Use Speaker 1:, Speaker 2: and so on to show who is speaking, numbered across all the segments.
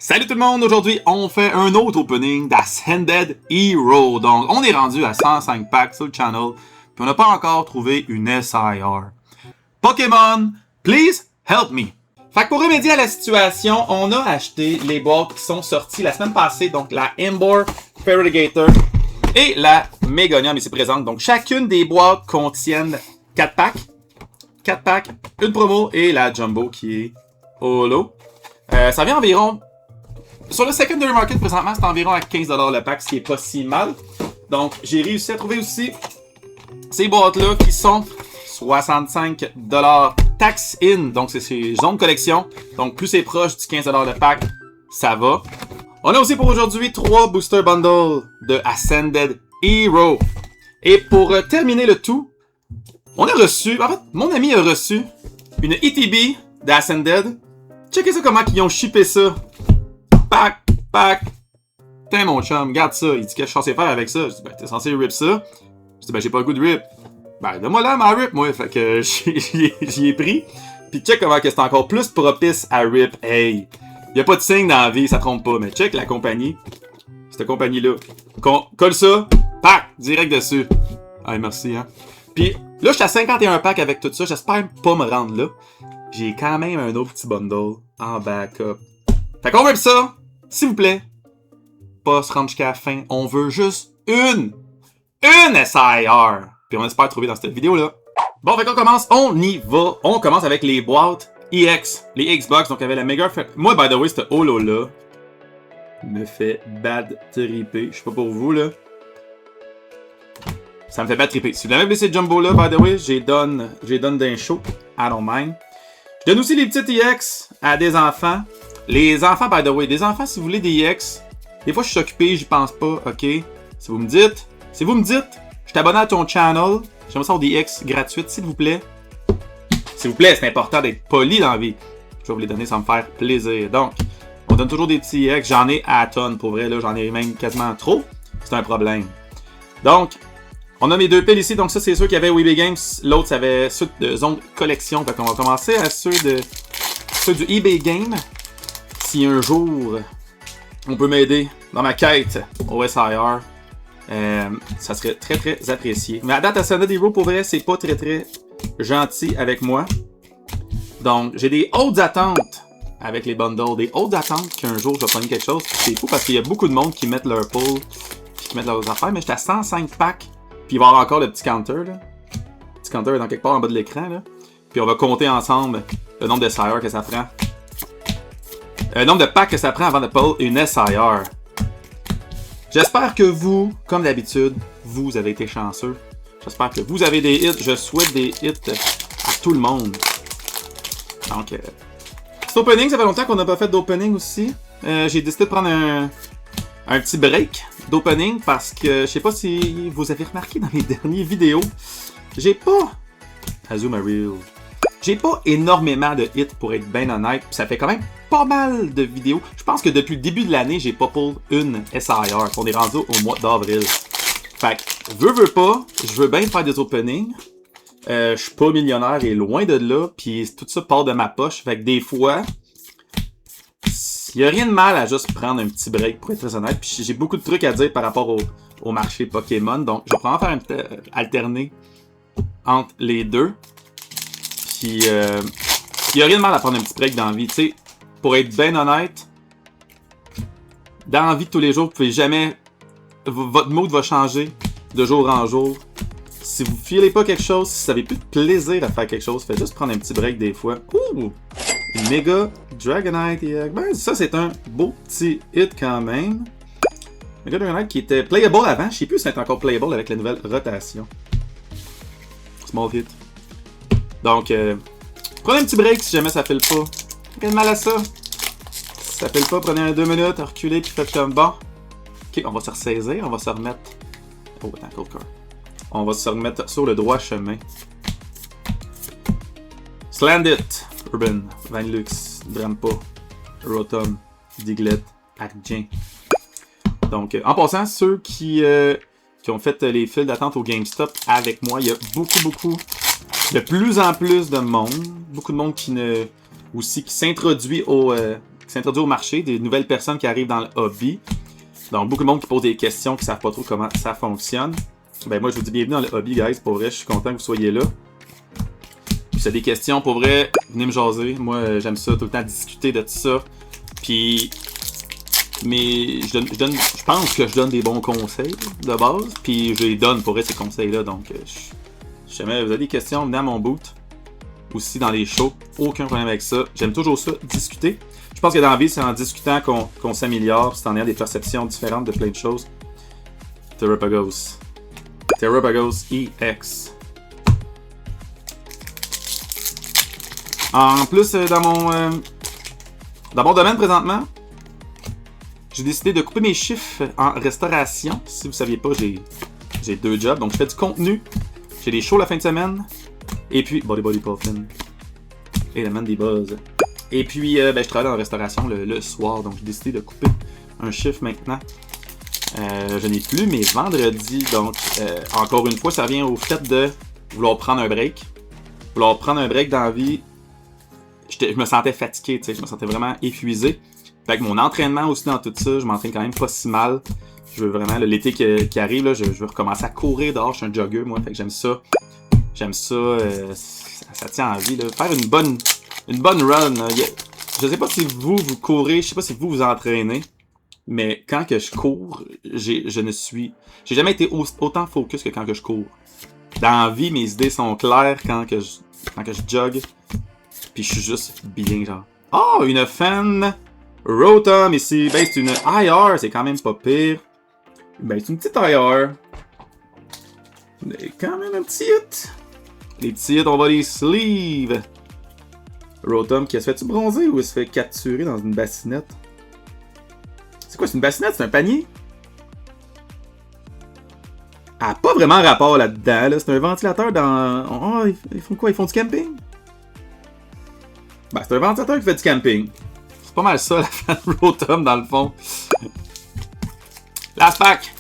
Speaker 1: Salut tout le monde, aujourd'hui on fait un autre opening d'Ascended Hero. Donc on est rendu à 105 packs sur le channel, puis on n'a pas encore trouvé une SIR. Pokémon, please help me! Fait que pour remédier à la situation, on a acheté les boîtes qui sont sorties la semaine passée, donc la Emboar Feraligatr et la Megonium ici présente. Donc chacune des boîtes contiennent 4 packs. 4 packs, une promo et la Jumbo qui est holo. Ça vient environ... Sur le secondary market, présentement, c'est environ à 15$ le pack, ce qui est pas si mal. Donc, j'ai réussi à trouver aussi ces boîtes-là qui sont 65$ tax in. Donc, c'est ces zones collection. Donc, plus c'est proche du 15$ le pack, ça va. On a aussi pour aujourd'hui 3 booster bundles de Ascended Hero. Et pour terminer le tout, on a reçu, en fait, mon ami a reçu une ETB d'Ascended. Checkez ça comment ils ont shippé ça. Pack. Putain, mon chum, regarde ça. Il dit que je suis censé faire avec ça. Je dis, ben, t'es censé rip ça. Je dis, ben, j'ai pas le goût de rip. Ben, donne-moi là ma rip, moi. Fait que j'y ai pris. Puis check comment que c'est encore plus propice à rip. Hey, y a pas de signe dans la vie, ça trompe pas. Mais check la compagnie. Cette compagnie-là. Colle ça. Pack, direct dessus. Hey, merci, hein. Puis là, je suis à 51 packs avec tout ça. J'espère pas me rendre là. J'ai quand même un autre petit bundle en backup. Fait qu'on rip ça. S'il vous plaît, pas se rendre jusqu'à la fin. On veut juste une SIR. Puis on espère trouver dans cette vidéo-là. Bon, fait qu'on commence, on y va. On commence avec les boîtes EX, les Xbox. Donc, il y avait la Mega... Moi, by the way, ce holo-là me fait bad tripper. Je sais pas pour vous, là. Ça me fait bad tripper. Si vous avez blessé Jumbo-là, by the way, j'ai donne d'un show. I don't mind. Je donne aussi les petites EX à des enfants. Les enfants, by the way, des enfants, si vous voulez des EX, des fois je suis occupé, j'y pense pas, ok? Si vous me dites, je suis abonné à ton channel, j'aimerais ça avoir des EX gratuites, s'il vous plaît. S'il vous plaît, c'est important d'être poli dans la vie. Je vais vous les donner, ça va me faire plaisir. Donc, on donne toujours des petits EX, j'en ai à tonnes, pour vrai, là, j'en ai même quasiment trop. C'est un problème. Donc, on a mes deux piles ici, donc ça c'est ceux qui avaient WB Games, l'autre ça avait ceux de zone collection. Fait qu'on va commencer à ceux du eBay Game. Si un jour on peut m'aider dans ma quête au SIR, ça serait très très apprécié. Mais à date, Ascended Hero, pour vrai, c'est pas très très gentil avec moi. Donc, j'ai des hautes attentes avec les bundles, des hautes attentes qu'un jour je vais prendre quelque chose. C'est fou parce qu'il y a beaucoup de monde qui mettent leur pull, qui mettent leurs affaires, mais j'étais à 105 packs, puis il va y avoir encore le petit counter, là. Le petit counter est dans quelque part en bas de l'écran, là. Puis on va compter ensemble le nombre de SIR que ça prend. Le nombre de packs que ça prend avant de pull une SIR. J'espère que vous, comme d'habitude, vous avez été chanceux. J'espère que vous avez des hits. Je souhaite des hits à tout le monde. Donc, cet opening, ça fait longtemps qu'on n'a pas fait d'opening aussi. J'ai décidé de prendre un petit break d'opening parce que je sais pas si vous avez remarqué dans les dernières vidéos, j'ai pas énormément de hits pour être bien honnête. Ça fait quand même pas mal de vidéos. Je pense que depuis le début de l'année, j'ai pas pull une SIR. On est rendu au mois d'avril. Fait que, veux pas, je veux bien faire des openings. Je suis pas millionnaire et loin de là. Puis tout ça part de ma poche. Fait que des fois, il y a rien de mal à juste prendre un petit break pour être très honnête. Puis j'ai beaucoup de trucs à dire par rapport au marché Pokémon. Donc je vais probablement faire un petit alterner entre les deux. Puis il y a rien de mal à prendre un petit break dans la vie. Tu sais, pour être bien honnête, dans la vie de tous les jours, vous pouvez jamais... Votre mood va changer de jour en jour. Si vous filez pas quelque chose, si vous avez plus de plaisir à faire quelque chose, faites juste prendre un petit break des fois. Ouh! Une méga Dragonite. Ben, ça, c'est un beau petit hit quand même. Méga Dragonite qui était playable avant. Je sais plus si c'est encore playable avec la nouvelle rotation. Small hit. Donc, prenez un petit break si jamais ça file pas. Quel mal à ça? Si ça file pas, prenez un 2 minutes, reculez puis faites comme bon. Ok, on va se ressaisir, on va se remettre. Oh, attends, cold card. On va se remettre sur le droit chemin. Slandit, Urban, Vanlux, Drampa, Rotom, Diglett, Argent. Donc, en passant, ceux qui ont fait les files d'attente au GameStop avec moi, il y a beaucoup, de plus en plus de monde. Beaucoup de monde qui s'introduit au s'introduire au marché, des nouvelles personnes qui arrivent dans le hobby. Donc, beaucoup de monde qui pose des questions, qui ne savent pas trop comment ça fonctionne. Ben, moi, je vous dis bienvenue dans le hobby, guys. Pour vrai, je suis content que vous soyez là. Puis, si vous avez des questions, pour vrai, venez me jaser. Moi, j'aime ça, tout le temps discuter de tout ça. Puis, mais je pense que je donne des bons conseils de base. Puis, je les donne pour vrai, ces conseils-là. Donc, si jamais vous avez des questions, venez à mon boot. Aussi dans les shows, aucun problème avec ça. J'aime toujours ça, discuter. Je pense que dans la vie, c'est en discutant qu'on s'améliore, c'est en ayant des perceptions différentes de plein de choses. Terrapagos. Terrapagos EX. En plus, dans mon domaine présentement, j'ai décidé de couper mes chiffres en restauration. Si vous ne saviez pas, j'ai 2 jobs. Donc, je fais du contenu. J'ai des shows la fin de semaine. Et puis, Body Puffin. Et la man des buzz. Et puis, je travaille dans la restauration le soir. Donc, j'ai décidé de couper un chiffre maintenant. Je n'ai plus mes vendredis. Donc, encore une fois, ça vient au fait de vouloir prendre un break. Vouloir prendre un break dans la vie. Je me sentais fatigué, tu sais. Je me sentais vraiment épuisé. Fait que mon entraînement aussi dans tout ça, je m'entraîne quand même pas si mal. Je veux vraiment, l'été qui arrive, là, je veux recommencer à courir dehors. Je suis un jogger, moi. Fait que j'aime ça. J'aime ça, ça tient en vie. Là. Faire une bonne run. Je sais pas si vous courez, je sais pas si vous entraînez, mais quand que je cours, j'ai jamais été autant focus que quand que je cours. Dans la vie, mes idées sont claires quand que je jogue, puis je suis juste bien, genre. Oh, une fan Rotom ici. Ben, c'est une IR, c'est quand même pas pire. Ben, c'est une petite IR. Mais quand même un petit hit. Les petits hits, on va les sleeve. Rotom qui se fait-tu bronzer ou il se fait capturer dans une bassinette? C'est quoi, c'est une bassinette? C'est un panier? Elle a pas vraiment rapport là-dedans, là. C'est un ventilateur dans... Oh, ils font quoi? Ils font du camping? Ben, c'est un ventilateur qui fait du camping. C'est pas mal ça, la fan Rotom, dans le fond. Last pack!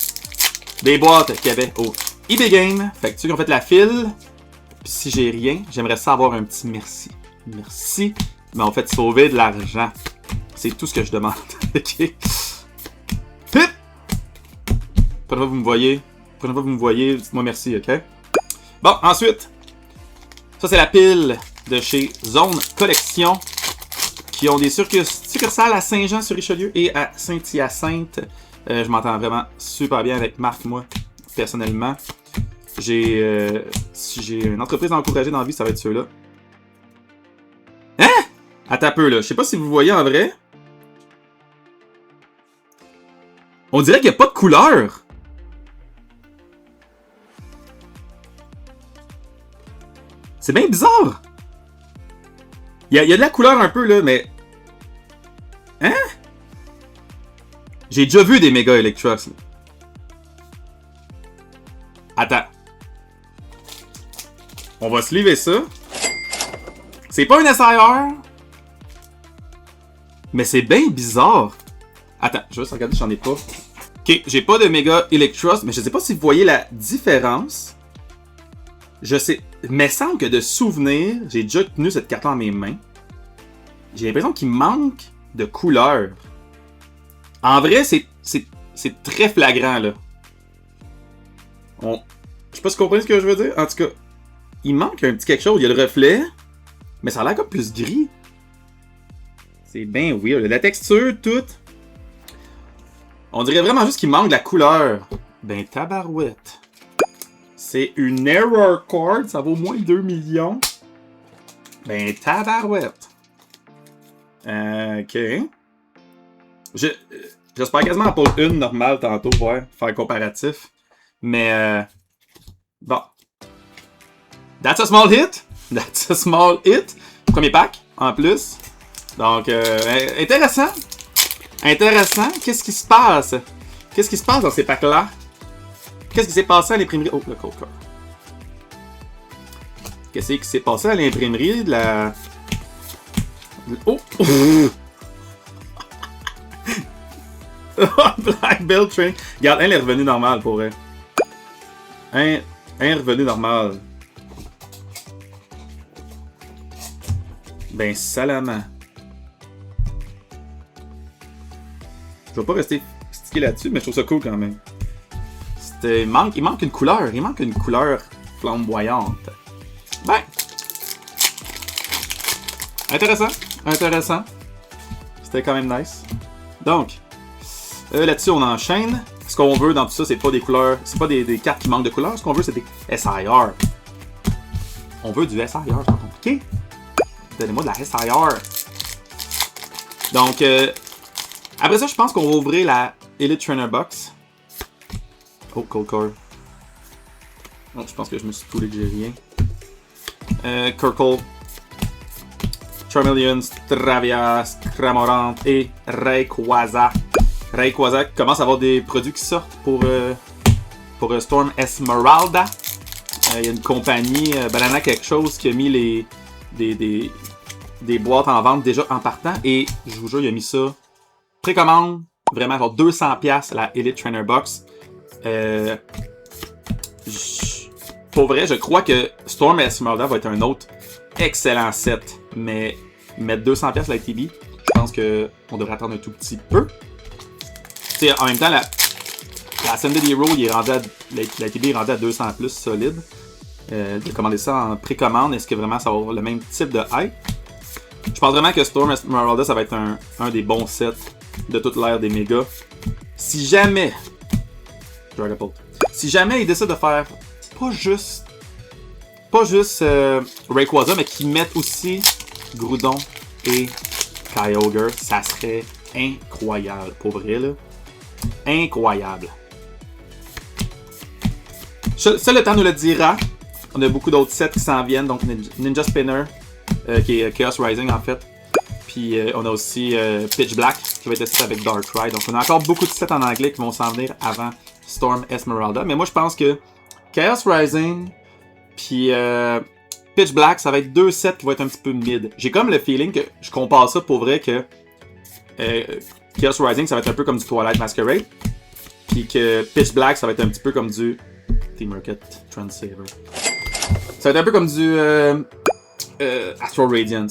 Speaker 1: Des boîtes qu'il y avait au eBay Game. Fait que ceux qui ont fait la file... Puis si j'ai rien, j'aimerais ça avoir un petit merci. Merci, mais en fait sauver de l'argent. C'est tout ce que je demande. Ok. Pip! Prochaine fois vous me voyez, dites-moi merci, ok? Bon, ensuite, ça c'est la pile de chez Zone Collection qui ont des succursales à Saint-Jean-sur-Richelieu et à Saint-Hyacinthe. Je m'entends vraiment super bien avec Marc, moi, personnellement. Si j'ai une entreprise à encourager dans la vie, ça va être ceux-là. Hein? Attends un peu, là. Je sais pas si vous voyez en vrai. On dirait qu'il n'y a pas de couleur. C'est bien bizarre. Il y a de la couleur un peu, là, mais... Hein? J'ai déjà vu des Mega Electros, là. Attends. On va se lever ça. C'est pas un SIR. Mais c'est bien bizarre. Attends, je vais juste regarder si j'en ai pas. Ok, j'ai pas de Mega Electros, mais je sais pas si vous voyez la différence. Je sais. Il me semble que de souvenir, j'ai déjà tenu cette carte dans mes mains. J'ai l'impression qu'il manque de couleur. En vrai, c'est très flagrant, là. Je sais pas si vous comprenez ce que je veux dire. En tout cas, il manque un petit quelque chose. Il y a le reflet, mais ça a l'air comme plus gris. C'est bien weird. La texture, toute. On dirait vraiment juste qu'il manque de la couleur. Ben, tabarouette. C'est une error card. Ça vaut moins de 2 millions. Ben, tabarouette. Ok. J'espère quasiment en pose une normale tantôt, ouais, faire un comparatif. Mais, bon. That's a small hit. That's a small hit. Premier pack, en plus. Donc, intéressant. Intéressant. Qu'est-ce qui se passe? Qu'est-ce qui se passe dans ces packs-là? Qu'est-ce qui s'est passé à l'imprimerie? Oh, le cold card. Qu'est-ce qui s'est passé à l'imprimerie de la... Oh! Black Belt Train. Regarde, elle est revenue normale pour elle. Un revenu normal. Ben, salamant. Je vais pas rester stické là-dessus, mais je trouve ça cool quand même. Il manque une couleur. Il manque une couleur flamboyante. Ben. Intéressant. Intéressant. C'était quand même nice. Donc, là-dessus, on enchaîne. Ce qu'on veut dans tout ça, c'est pas des couleurs. C'est pas des cartes qui manquent de couleurs. Ce qu'on veut, c'est des SIR. On veut du SIR, c'est pas compliqué. Donnez-moi de la SIR. Donc, après ça, je pense qu'on va ouvrir la Elite Trainer Box. Oh, Cold Core. Oh, je pense que je me suis coulé que j'ai rien. Kurkle, Charmeleon, Stravia, Cramorant et Rayquaza. Rayquaza commence à avoir des produits qui sortent pour Storm Esmeralda. Il y a une compagnie, Banana quelque chose, qui a mis des boîtes en vente déjà en partant. Et je vous jure, il a mis ça précommande, vraiment genre 200$ la Elite Trainer Box. Pour vrai, je crois que Storm Esmeralda va être un autre excellent set. Mais mettre 200$ la ITB, je pense qu'on devrait attendre un tout petit peu. T'sais, en même temps, la Ascended Hero, la ITB est rendue à 200$ solide. De commander ça en précommande, est-ce que vraiment ça va avoir le même type de hype? Je pense vraiment que Storm Esmeralda, ça va être un des bons sets de toute l'ère des mégas. Si jamais ils décident de faire pas juste Rayquaza, mais qu'ils mettent aussi Groudon et Kyogre, ça serait incroyable. Pour vrai, là. Incroyable. Ça, le temps nous le dira. On a beaucoup d'autres sets qui s'en viennent. Donc, Ninja Spinner, qui est Chaos Rising en fait. Puis, on a aussi Pitch Black, qui va être testé avec Darkrai. Donc, on a encore beaucoup de sets en anglais qui vont s'en venir avant Storm Esmeralda. Mais moi, je pense que Chaos Rising, puis Pitch Black, ça va être deux sets qui vont être un petit peu mid. J'ai comme le feeling que je compare ça pour vrai que Chaos Rising, ça va être un peu comme du Twilight Masquerade. Puis que Pitch Black, ça va être un petit peu comme du Team Rocket Transsaver. Ça va être un peu comme du Astral Radiant.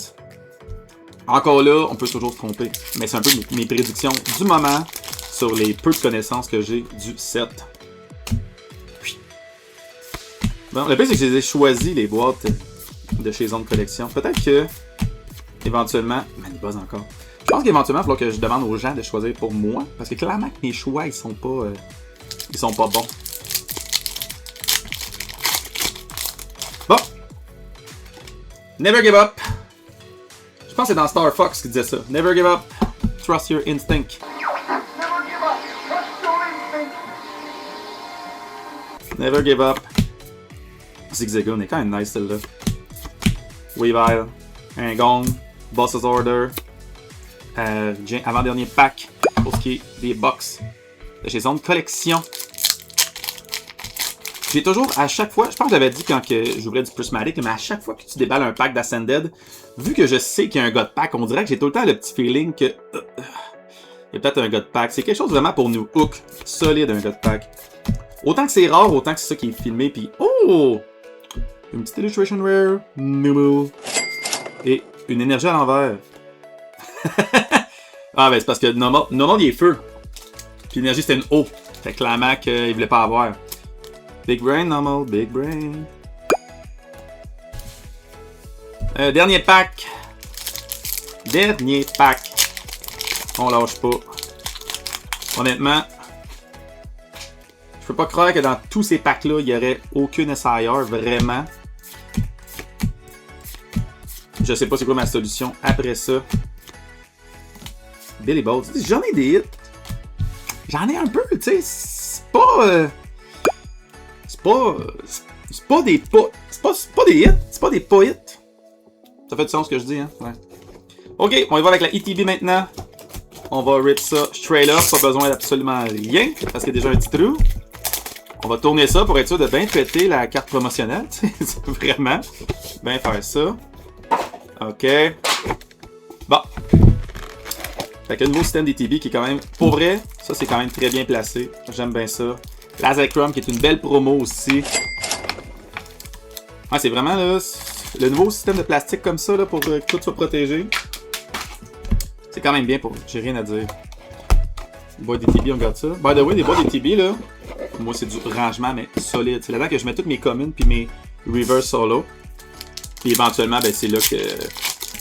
Speaker 1: Encore là, on peut toujours se tromper. Mais c'est un peu mes prédictions du moment sur les peu de connaissances que j'ai du set. Bon, le pire, c'est que je les ai choisis, les boîtes de chez Zone Collection. Peut-être que, éventuellement, Manibuzz encore. Je pense qu'éventuellement, il va falloir que je demande aux gens de choisir pour moi. Parce que clairement, que mes choix, ils sont pas bons. Bon. Never give up. Je pense que c'est dans Star Fox qui disait ça. Never give up. Trust your instinct. Never give up. Zigzagoon est quand même nice celle-là. Weavile, un gong, Boss's Order, avant-dernier pack pour ce qui est des box de chez Zone Collection. J'ai toujours, à chaque fois, je pense que j'avais dit quand j'ouvrais du Prismatic, mais à chaque fois que tu déballes un pack d'Ascended, vu que je sais qu'il y a un God Pack, on dirait que j'ai tout le temps le petit feeling que il y a peut-être un God Pack. C'est quelque chose vraiment pour nous hook solide, un God Pack. Autant que c'est rare, autant que c'est ça qui est filmé, puis oh! Une petite illustration rare, Numu, et une énergie à l'envers. Ah ben c'est parce que normal il est feu. Puis l'énergie c'était une O. Fait clairement qu'il voulait pas avoir. Big brain, normal, big brain. Dernier pack. Dernier pack. On lâche pas. Honnêtement, je peux pas croire que dans tous ces packs-là, il y aurait aucune SIR, vraiment. Je sais pas c'est quoi ma solution après ça. Billy Bolt. J'en ai des hits. J'en ai un peu, tu sais. C'est pas des hits. C'est pas des pas hits. Ça fait du sens ce que je dis, hein? Ouais. Ok, on y va avec la ETB maintenant. On va rip ça straight up. Pas besoin d'absolument rien. Parce qu'il y a déjà un petit trou. On va tourner ça pour être sûr de bien traiter la carte promotionnelle. C'est vraiment bien faire ça. Ok. Bon. Fait que le nouveau système d'ETB qui est quand même, pour vrai, ça c'est quand même très bien placé. J'aime bien ça. Laserchrome qui est une belle promo aussi. Ouais, c'est vraiment là, le nouveau système de plastique comme ça là, pour que tout soit protégé. C'est quand même bien pour. J'ai rien à dire. Boîte DTB, on regarde ça. By the way, des boîtes DTB, là, moi, c'est du rangement, mais solide. C'est là-dedans que je mets toutes mes communes puis mes reverse solo. Puis éventuellement, ben, c'est là que,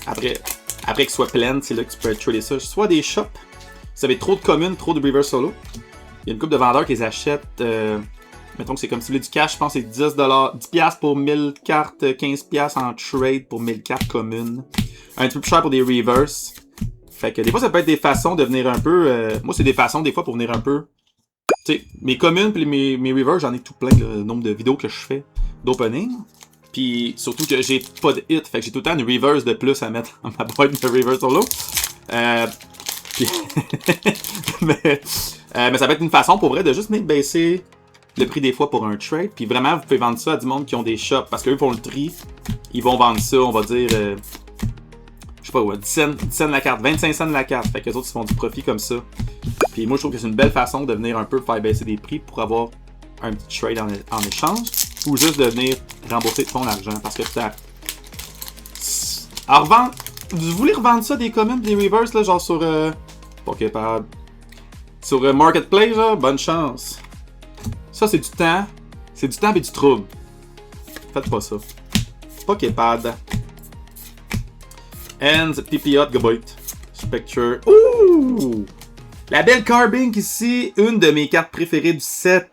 Speaker 1: après qu'ils soient pleines, c'est là que tu peux trader ça. Soit des shops, si vous avez trop de communes, trop de reverse solo. Il y a une couple de vendeurs qui les achètent. Mettons que c'est comme si vous voulez du cash, je pense que c'est 10$ pour 1000 cartes, 15$ en trade pour 1000 cartes communes. Un petit peu plus cher pour des reverse. Fait que des fois, ça peut être des façons de venir un peu. Moi, c'est des façons, des fois, pour venir un peu. Tu sais, mes communes puis mes reverse, j'en ai tout plein, le nombre de vidéos que je fais d'opening. Puis surtout que j'ai pas de hit, fait que j'ai tout le temps une reverse de plus à mettre dans ma boîte de reverse solo. mais ça peut être une façon pour vrai de juste venir baisser le prix des fois pour un trade. Puis vraiment, vous pouvez vendre ça à du monde qui ont des shops. Parce qu'eux font le tri, ils vont vendre ça, on va dire, je sais pas, ouais, 10 cents la carte, 25 cents la carte. Fait que les autres, ils font du profit comme ça. Puis moi, je trouve que c'est une belle façon de venir un peu faire baisser des prix pour avoir un petit trade en échange. Ou juste de venir rembourser ton argent. Parce que ça. Alors, revendre. Vous voulez revendre ça des communes des reverse, là, genre sur. Poképad. Sur Marketplace, là, bonne chance. Ça, c'est du temps. C'est du temps et du trouble. Faites pas ça. Poképad. Ends, PPA, Goboit. Spectre. Ouh! La belle Carbink ici, une de mes cartes préférées du set.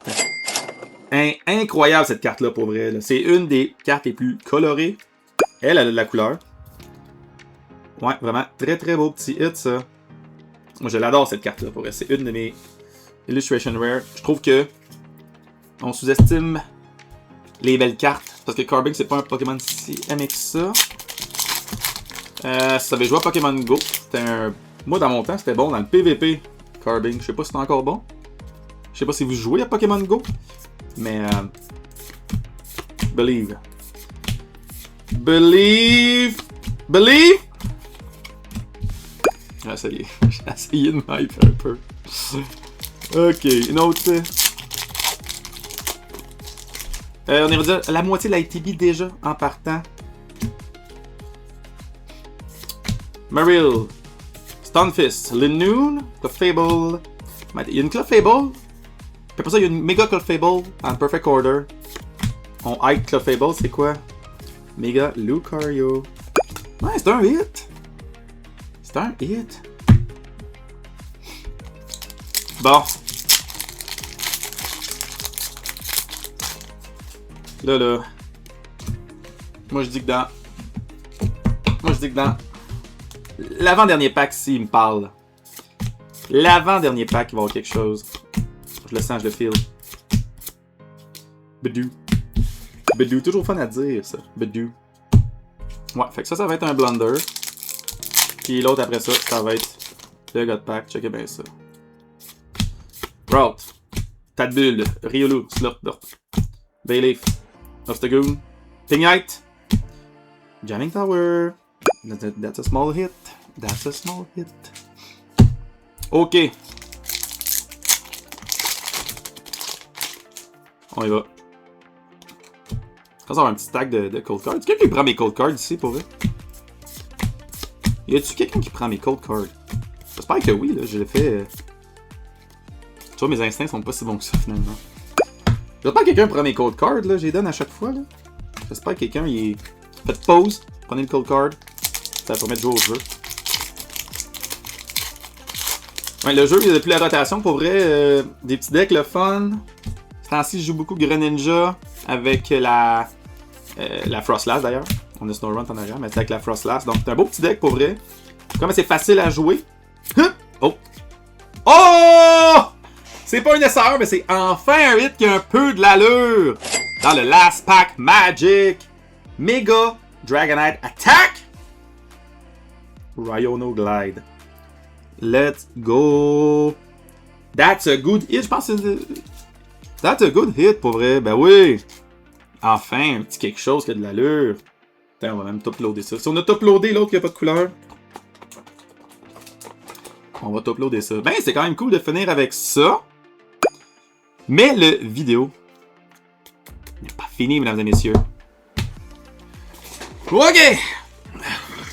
Speaker 1: Incroyable cette carte-là pour vrai. C'est une des cartes les plus colorées. Elle a de la couleur. Ouais, vraiment très très beau petit hit ça. Moi je l'adore cette carte-là pour vrai. C'est une de mes Illustration Rare. Je trouve que on sous-estime les belles cartes. Parce que Carbink c'est pas un Pokémon si aimé que ça. Si vous avez joué à Pokémon Go, c'était un. Moi dans mon temps c'était bon dans le PVP. Carbink. Je sais pas si c'est encore bon. Je sais pas si vous jouez à Pokémon Go. Mais Believe. J'ai essayé de m'hyper un peu. Ok, une autre. On est rendu à la moitié de la ITB déjà en partant. Marill, Stunfisk, Linoon, Clefable. Il y a une Clefable. Puis après ça, il y a une Mega Clefable en Perfect Order. On hype Clefable, c'est quoi? Mega Lucario. Ouais, c'est un hit. C'est un hit. Bon. Là. Moi, je dis que dans l'avant-dernier pack, s'il me parle. L'avant-dernier pack, il va y avoir quelque chose. Je le sens, je le feel. Bedou. Bedou, toujours fun à dire, ça. Bedou. Ouais, fait que ça va être un blunder. Puis l'autre après ça va être le God Pack. Checkez bien ça. Route. Tadbull. Riolu. Slurp. Bayleaf. Obstagoon. Pignite. Jamming Tower. That's a small hit. Ok. On y va. Quand ça va un petit stack de cold cards. Est-ce quelqu'un qui prend mes cold cards ici pour vrai? Y a-tu quelqu'un qui prend mes cold cards? J'espère que oui, là. Je l'ai fait. Tu vois, mes instincts sont pas si bons que ça finalement. J'espère que quelqu'un prend mes cold cards, là. Je les donne à chaque fois, là. J'espère que quelqu'un il est. Faites pause. Prenez le cold card. Ça va permettre de jouer au jeu. Ouais, le jeu, il y a depuis la rotation, pour vrai. Des petits decks, le fun. Ce temps-ci, je joue beaucoup Greninja avec la Frostlass d'ailleurs. On a Snorunt en arrière, mais c'est avec la Frostlass. Donc, c'est un beau petit deck pour vrai. Comme c'est facile à jouer. Oh! Oh! C'est pas un SR, mais c'est enfin un hit qui a un peu de l'allure. Dans le Last Pack Magic. Mega Dragonite Attack. Rhyono Glide. Let's go. That's a good hit. Je pense que c'est. That's a good hit pour vrai. Ben oui. Enfin, un petit quelque chose qui a de l'allure. Putain, on va même top-loader ça. Si on a top-loadé l'autre qui a pas de couleur, on va top-loader ça. Ben, c'est quand même cool de finir avec ça. Mais le vidéo n'est pas fini, mesdames et messieurs. Ok!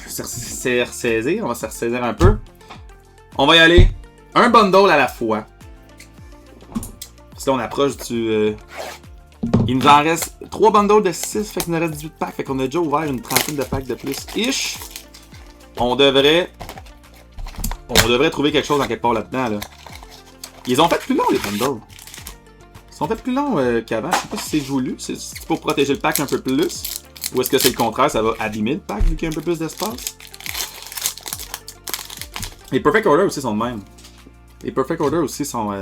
Speaker 1: On va se ressaisir un peu. On va y aller un bundle à la fois. Puis là, on approche du... Il nous en reste 3 bundles de 6, fait qu'il nous reste 18 packs. Fait qu'on a déjà ouvert une trentaine de packs de plus. Ish! On devrait trouver quelque chose en quelque part là-dedans, là. Ils ont fait plus long, les bundles. Ils sont fait plus longs qu'avant. Je sais pas si c'est voulu. C'est pour protéger le pack un peu plus. Ou est-ce que c'est le contraire, ça va abîmer le pack vu qu'il y a un peu plus d'espace. Les Perfect Order aussi sont de même. Les Perfect Order aussi sont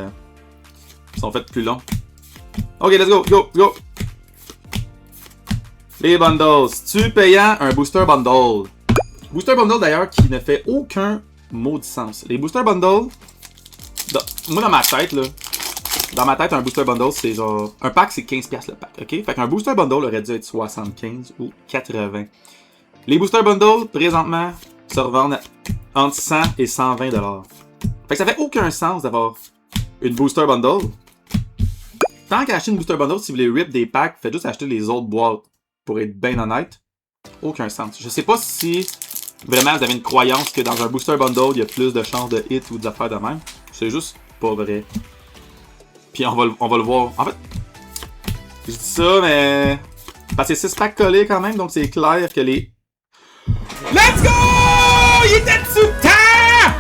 Speaker 1: faits plus longs. Ok, let's go, go! Les bundles. Tu payant un booster bundle. Booster bundle d'ailleurs qui ne fait aucun maudit sens. Les booster bundles, moi dans ma tête là, un booster bundle c'est genre, un pack c'est 15$ le pack, ok? Fait qu'un booster bundle aurait dû être 75 ou 80. Les booster bundles présentement se revendent entre 100 et 120$. Fait que ça fait aucun sens d'avoir une booster bundle. Tant qu'à acheter une booster bundle, si vous voulez rip des packs, faites juste acheter les autres boîtes. Pour être bien honnête, aucun sens. Je sais pas si vraiment vous avez une croyance que dans un booster bundle, il y a plus de chances de hit ou d'affaires de même. C'est juste pas vrai. Puis on va le voir. En fait, je dis ça, mais... Parce que c'est 6 packs collés quand même, donc c'est clair que les... Let's go! Il était dessus de temps!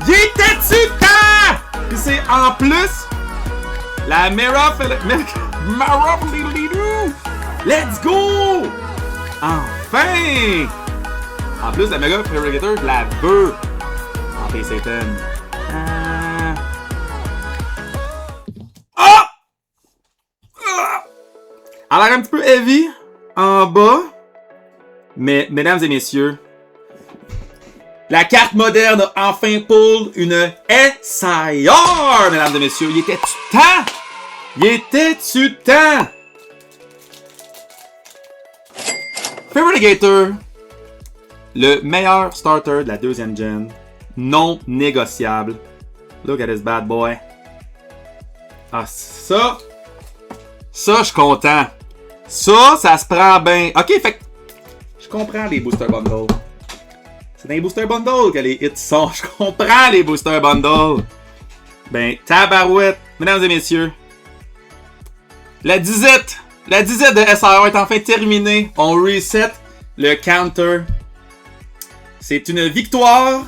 Speaker 1: Il était dessus de temps! Puis c'est en plus... La Mera... Let's go! Enfin! En plus, la Mega Ferrigator, je la veux! En P7. Ah! Elle a l'air un petit peu heavy en bas. Mais, mesdames et messieurs, la carte moderne a enfin pull une SIR, mesdames et messieurs. Il était-tu temps? Il était-tu temps? Ferrigator, le meilleur starter de la deuxième gen, non négociable. Look at this bad boy. Ah, ça, je suis content. Ça se prend bien. Ok, fait que je comprends les booster bundles. C'est dans les booster bundles que les hits sont. Je comprends les booster bundles. Ben, tabarouette, mesdames et messieurs. La disette de SR est enfin terminée. On reset le counter. C'est une victoire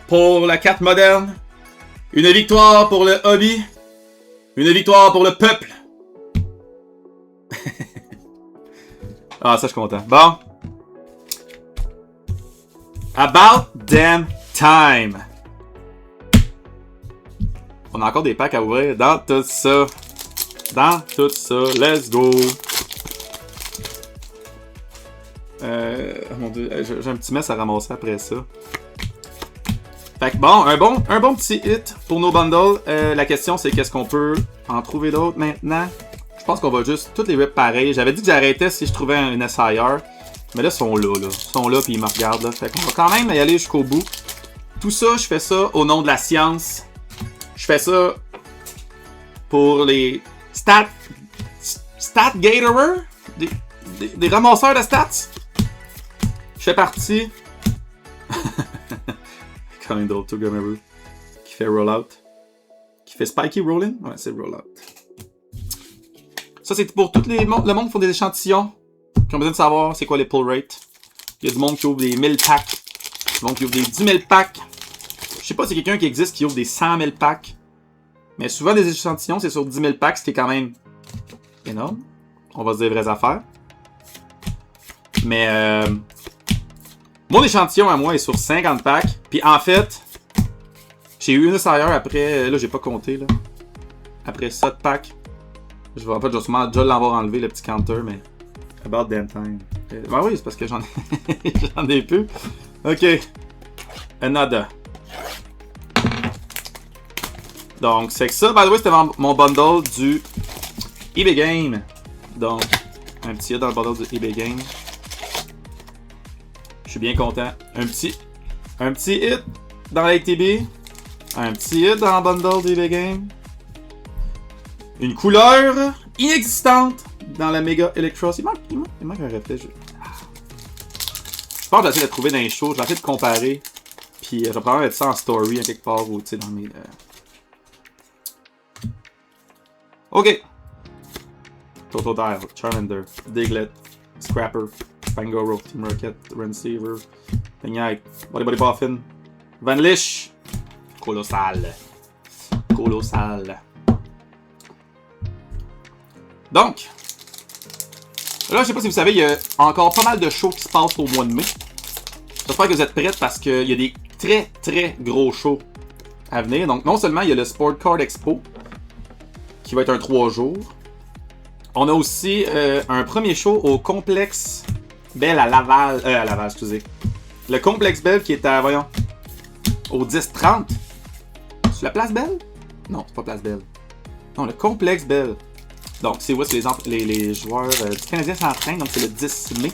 Speaker 1: pour la carte moderne. Une victoire pour le hobby. Une victoire pour le peuple. Ah, ça, je suis content. Bon. About damn time. On a encore des packs à ouvrir dans tout ça. Let's go. Mon Dieu, j'ai un petit mess à ramasser après ça. Fait que bon, un bon petit hit pour nos bundles. La question c'est qu'est-ce qu'on peut en trouver d'autres maintenant? Je pense qu'on va juste toutes les rip pareil. J'avais dit que j'arrêtais si je trouvais une SIR. Mais là, ils sont là. Ils sont là puis ils me regardent là. Fait qu'on va quand même y aller jusqu'au bout. Tout ça, je fais ça au nom de la science. Je fais ça pour les stat gatorer, des ramasseurs de stats. Je fais partie. Quand même drôle, tout Gummeroo. Qui fait rollout. Qui fait spiky rolling. Ouais, c'est rollout. Ça, c'est pour tout le monde qui font des échantillons. Qui ont besoin de savoir c'est quoi les pull rates. Il y a du monde qui ouvre des 1000 packs. Du monde qui ouvre des 10 000 packs. Je sais pas si quelqu'un qui existe qui ouvre des 100 000 packs. Mais souvent, des échantillons, c'est sur 10 000 packs, ce qui est quand même énorme. On va se dire vraies affaires. Mais mon échantillon à moi est sur 50 packs. Puis en fait, j'ai eu une SIR après. Là, j'ai pas compté. Là. Après 7 packs. Je vais sûrement déjà l'avoir enlevé, le petit counter, mais. About damn time. Ben oui, c'est parce que j'en ai plus. Ok. Another. Donc, c'est que ça, by the way, c'était mon bundle du eBay Game. Donc, un petit hit dans le bundle du eBay Game. Je suis bien content. Un petit hit dans l'ATB. Un petit hit dans le bundle du eBay Game. Une couleur inexistante dans la Mega Electros. Il manque un reflet. Je pense que j'essaie de trouver dans les shows. Je vais essayer de comparer Puis je vais probablement mettre ça en story à quelque part ou tu sais dans mes. Ok. Totodile, Charmander, Diglett, Scrapper, Fangoro, Team Rocket, Receiver, Pignac, Body Boffin, Vanlish, Colossal. Colossal. Donc, là, je sais pas si vous savez, il y a encore pas mal de shows qui se passent au mois de mai. J'espère que vous êtes prêts parce qu'il y a des très gros shows à venir. Donc, non seulement il y a le Sport Card Expo, qui va être un 3 jours. On a aussi un premier show au Complexe Bell à Laval. À Laval, excusez. Le Complexe Bell qui est à, voyons, au 10-30. C'est la Place Bell? Non, c'est pas Place Bell. Non, le Complexe Bell. Donc, c'est où est-ce que les joueurs du Canadien s'entraînent. Donc, c'est le 10 mai.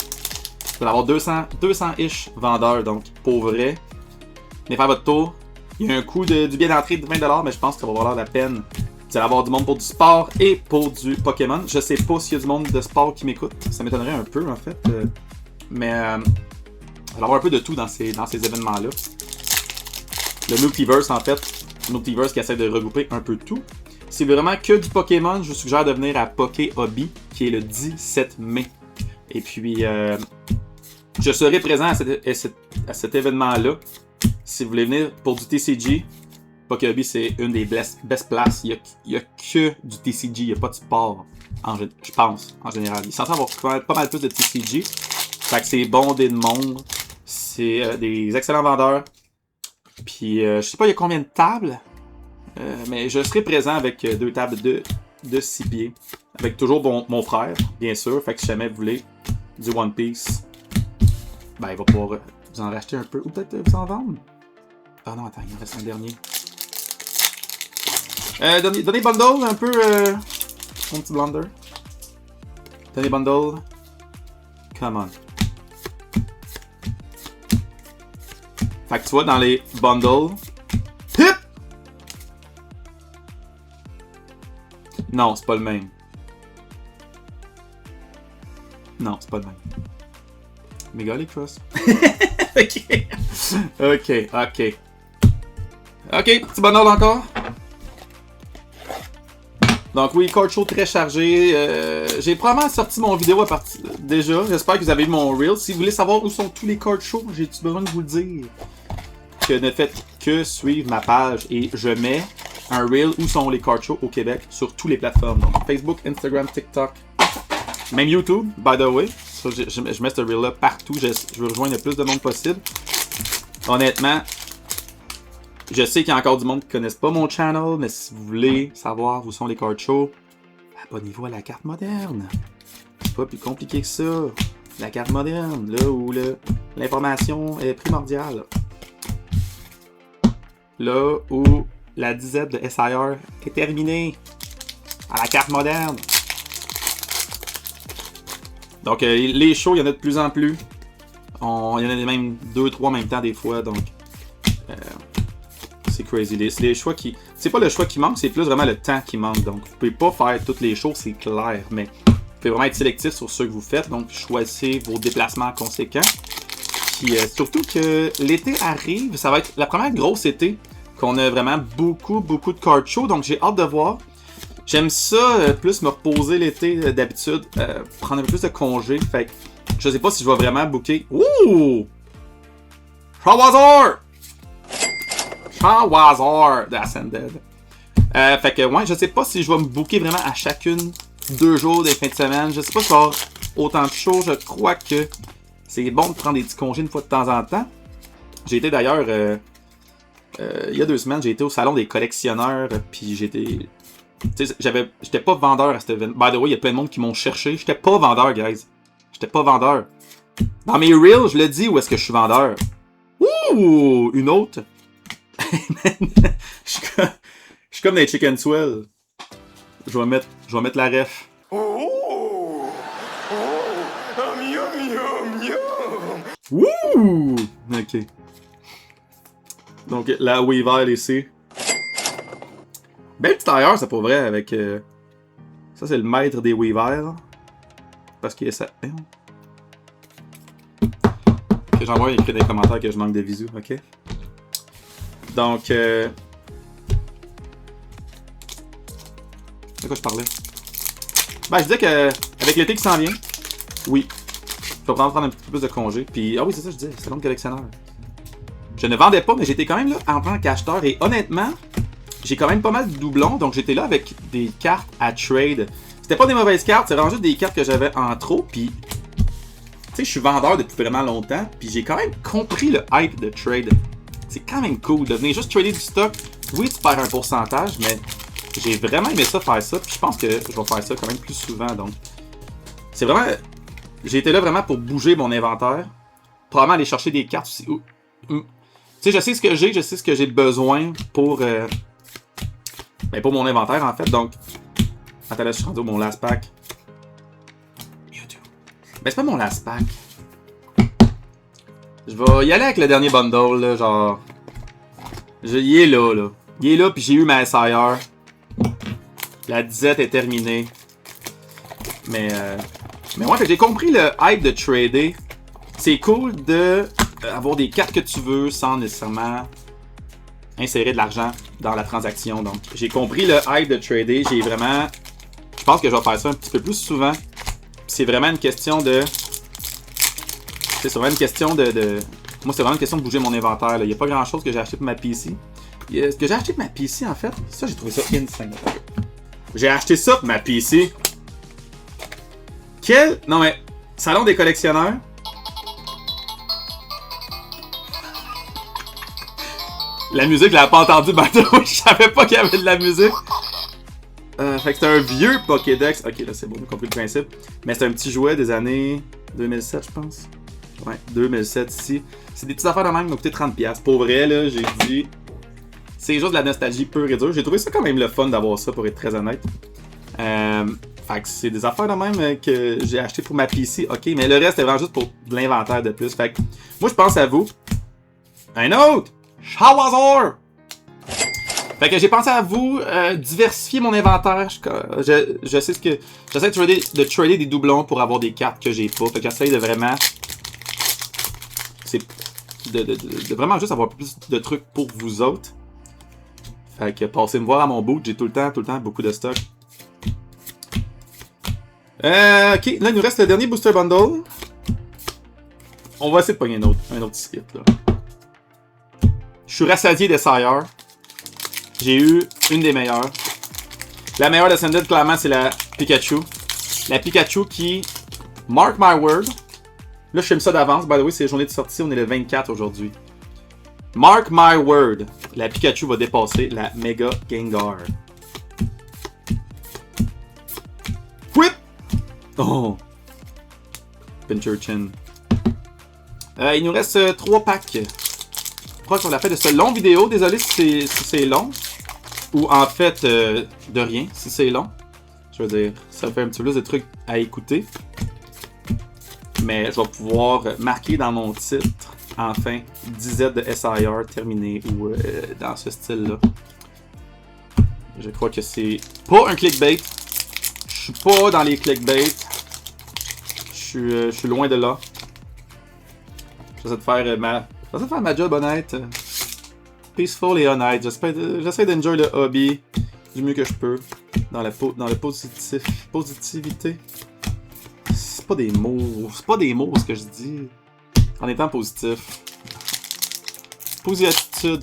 Speaker 1: Vous allez avoir 200-ish vendeurs. Donc, pour vrai, venez faire votre tour. Il y a un coût du billet d'entrée de 20$, mais je pense que ça va valoir la peine. Vous allez avoir du monde pour du sport et pour du Pokémon. Je sais pas s'il y a du monde de sport qui m'écoute. Ça m'étonnerait un peu, en fait. Mais vous allez avoir un peu de tout dans ces événements-là. Le Multiverse, en fait. Le Multiverse qui essaie de regrouper un peu tout. Si vous voulez vraiment que du Pokémon, je vous suggère de venir à Poké Hobby, qui est le 17 mai. Et puis, je serai présent à cet événement-là. Si vous voulez venir pour du TCG, Poké Hobby, c'est une des best places. Il y a que du TCG, il n'y a pas de sport, je pense, en général. Il est censé avoir pas mal plus de TCG. Fait que c'est bondé de monde. C'est des excellents vendeurs. Puis, je sais pas, il y a combien de tables. Mais je serai présent avec 2 tables de 6 pieds. Avec toujours mon frère, bien sûr. Fait que si jamais vous voulez du One Piece, ben il va pouvoir vous en racheter un peu. Ou peut-être vous en vendre. Ah non, attends, il en reste un dernier. Donnez bundle un peu, mon petit blunder. Donnez bundle. Come on. Fait que tu vois, dans les bundles. Hip! Non, c'est pas le même. Non, c'est pas le même. Méga les Cross. Ok. Ok, petit bundle encore. Donc oui, card show très chargé. J'ai probablement sorti mon vidéo à partir déjà. J'espère que vous avez vu mon reel. Si vous voulez savoir où sont tous les card shows, j'ai-tu besoin de vous le dire? Que ne faites que suivre ma page et je mets un reel où sont les card shows au Québec sur toutes les plateformes. Donc Facebook, Instagram, TikTok, même YouTube, by the way. So, je mets ce reel-là partout. Je veux rejoindre le plus de monde possible. Honnêtement, je sais qu'il y a encore du monde qui ne connaissent pas mon channel, mais si vous voulez savoir où sont les card shows, abonnez-vous à la carte moderne. C'est pas plus compliqué que ça. La carte moderne, là où l'information est primordiale. Là où la disette de SIR est terminée. À la carte moderne. Donc, les shows, il y en a de plus en plus. Il y en a même 2-3 en même temps des fois, donc c'est crazy. Les choix qui... C'est pas le choix qui manque, c'est plus vraiment le temps qui manque. Donc, vous pouvez pas faire toutes les shows, c'est clair, mais vous pouvez vraiment être sélectif sur ceux que vous faites. Donc, choisissez vos déplacements conséquents. Puis, surtout que l'été arrive, ça va être la première grosse été qu'on a vraiment beaucoup de card shows. Donc, j'ai hâte de voir. J'aime ça, plus me reposer l'été d'habitude, prendre un peu plus de congés. Fait que je sais pas si je vais vraiment booker. Ouh! Shawazor! Shawazor de Ascended. Fait que ouais, je sais pas si je vais me booker vraiment à chacune 2 jours des fins de semaine. Je sais pas si ça va avoir autant de shows. Je crois que c'est bon de prendre des petits congés une fois de temps en temps. J'ai été d'ailleurs, il y a 2 semaines, j'ai été au salon des collectionneurs. Puis j'étais... Tu sais, j'étais pas vendeur à cet événement. By the way, il y a plein de monde qui m'ont cherché. J'étais pas vendeur, guys. J'étais pas vendeur. Dans mes reels, je le dis où est-ce que je suis vendeur. Ouh! Une autre. Je suis comme des Chicken Swell. Je vais mettre la ref. Oh! Miam, miam, miam. Ouh! Ok. Donc, la Weaver ici. Belle petite tailleur, c'est pas vrai, avec... Ça, c'est le maître des Weavers. Parce qu'il y a ça... Que j'envoie écrire dans les commentaires que je manque de visu, ok? Donc, de quoi je parlais? Ben, je disais que avec l'été qui s'en vient, oui, je vais prendre un petit peu plus de congé. Puis, ah oui, c'est ça, je disais, c'est long de collectionneur. Je ne vendais pas, mais j'étais quand même là en tant qu'acheteur. Et honnêtement, j'ai quand même pas mal de doublons. Donc, j'étais là avec des cartes à trade. C'était pas des mauvaises cartes, c'est vraiment juste des cartes que j'avais en trop. Puis, tu sais, je suis vendeur depuis vraiment longtemps. Puis, j'ai quand même compris le hype de trade. C'est quand même cool de venir juste trader du stock. Oui, tu perds un pourcentage, mais j'ai vraiment aimé ça, faire ça. Puis, je pense que je vais faire ça quand même plus souvent. Donc, c'est vraiment. J'ai été là vraiment pour bouger mon inventaire. Probablement aller chercher des cartes aussi. Tu sais, je sais ce que j'ai besoin pour. Ben, pour mon inventaire en fait. Donc. Attends, là, je suis rendu au mon last pack. YouTube. Ben, c'est pas mon last pack. Je vais y aller avec le dernier bundle, là, genre. Il est là, là. Il est là, puis j'ai eu ma SIR. La disette est terminée. Mais ouais, j'ai compris le hype de trader. C'est cool de avoir des cartes que tu veux sans nécessairement insérer de l'argent dans la transaction. Donc, j'ai compris le hype de trader. J'ai vraiment. Je pense que je vais faire ça un petit peu plus souvent. C'est vraiment une question de. C'est vraiment une question de. Moi, c'est vraiment une question de bouger mon inventaire. Là. Il n'y a pas grand chose que j'ai acheté pour ma PC. Ce que j'ai acheté pour ma PC, en fait, ça, j'ai trouvé ça insane. J'ai acheté ça pour ma PC. Quel. Non, mais. Salon des collectionneurs. La musique, je l'avais pas entendue, ben je savais pas qu'il y avait de la musique. Fait que c'est un vieux Pokédex. Ok, là c'est bon, j'ai compris le principe. Mais c'est un petit jouet des années 2007, je pense. Ouais, 2007 ici. C'est des petites affaires de même, donc coûté 30$. Pour vrai, là, j'ai dit. C'est juste de la nostalgie pure et dure. J'ai trouvé ça quand même le fun d'avoir ça, pour être très honnête. Fait que c'est des affaires de même que j'ai acheté pour ma PC. Ok, mais le reste, c'est vraiment juste pour de l'inventaire de plus. Fait que moi, je pense à vous. Un autre! Shawazor! Fait que j'ai pensé à vous, diversifier mon inventaire. Je sais ce que. J'essaie de trader des doublons pour avoir des cartes que j'ai pas. Fait que j'essaie de vraiment. C'est. De vraiment juste avoir plus de trucs pour vous autres. Fait que passez me voir à mon boot, j'ai tout le temps beaucoup de stock. Ok, là il nous reste le dernier booster bundle. On va essayer de pogner un autre skip là. Je suis rassasié des SIR. J'ai eu une des meilleures. La meilleure de Sended, clairement, c'est la Pikachu. La Pikachu qui, mark my word, là je filme ça d'avance, by the way, c'est la journée de sortie, on est le 24 aujourd'hui. Mark my word, la Pikachu va dépasser la Mega Gengar. Whip! Oh! Pincherchin. Il nous reste 3 packs. Je crois qu'on l'a fait de cette longue vidéo. Désolé si c'est long. Ou en fait, de rien, si c'est long. Je veux dire, ça fait un petit peu plus de trucs à écouter. Mais je vais pouvoir marquer dans mon titre, enfin, 10 de SIR terminé ou dans ce style-là. Je crois que c'est pas un clickbait. Je suis pas dans les clickbait. Je suis loin de là. J'essaie de faire ma job honnête. Peaceful et honnête. J'essaie d'enjoy le hobby du mieux que je peux. Dans la positivité. C'est pas des mots. C'est pas des mots ce que je dis. En étant positif. Positive.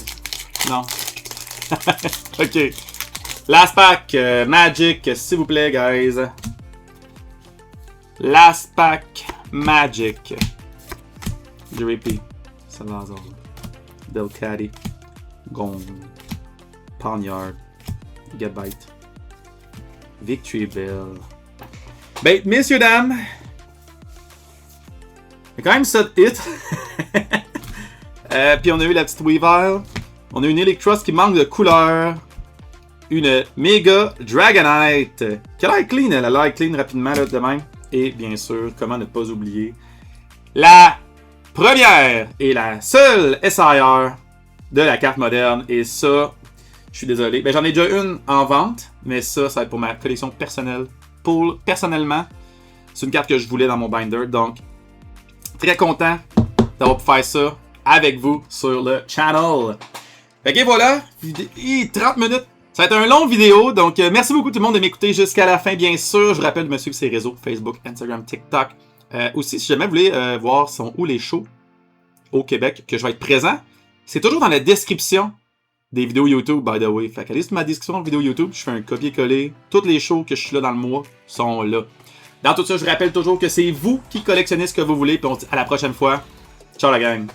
Speaker 1: Non. Ok. Last pack. Magic, s'il vous plaît, guys. Last pack. Magic. Drippy. Salazar. Delcatty. Gong. Ponyard. Gabite. Victory Bell. Ben, messieurs, dames. Il y a quand même ça de hit. Puis on a eu la petite Weavile. On a une Electros qui manque de couleur. Une Mega Dragonite. Qui a l'air clean, elle a l'air clean rapidement là, de même. Et bien sûr, comment ne pas oublier la première et la seule SIR de la carte moderne. Et ça, je suis désolé. Ben, j'en ai déjà une en vente, mais ça va être pour ma collection personnelle. Personnellement, c'est une carte que je voulais dans mon binder. Donc, très content d'avoir pu faire ça avec vous sur le channel. Fait que voilà, 30 minutes. Ça va être une longue vidéo, donc merci beaucoup tout le monde de m'écouter jusqu'à la fin, bien sûr. Je vous rappelle de me suivre sur ces réseaux, Facebook, Instagram, TikTok. Aussi, si jamais vous voulez voir sont où les shows au Québec, que je vais être présent, c'est toujours dans la description des vidéos YouTube, by the way. Fait qu'allez sur ma description de vidéo YouTube, je fais un copier-coller. Toutes les shows que je suis là dans le mois sont là. Dans tout ça, je rappelle toujours que c'est vous qui collectionnez ce que vous voulez, puis on se dit à la prochaine fois. Ciao la gang!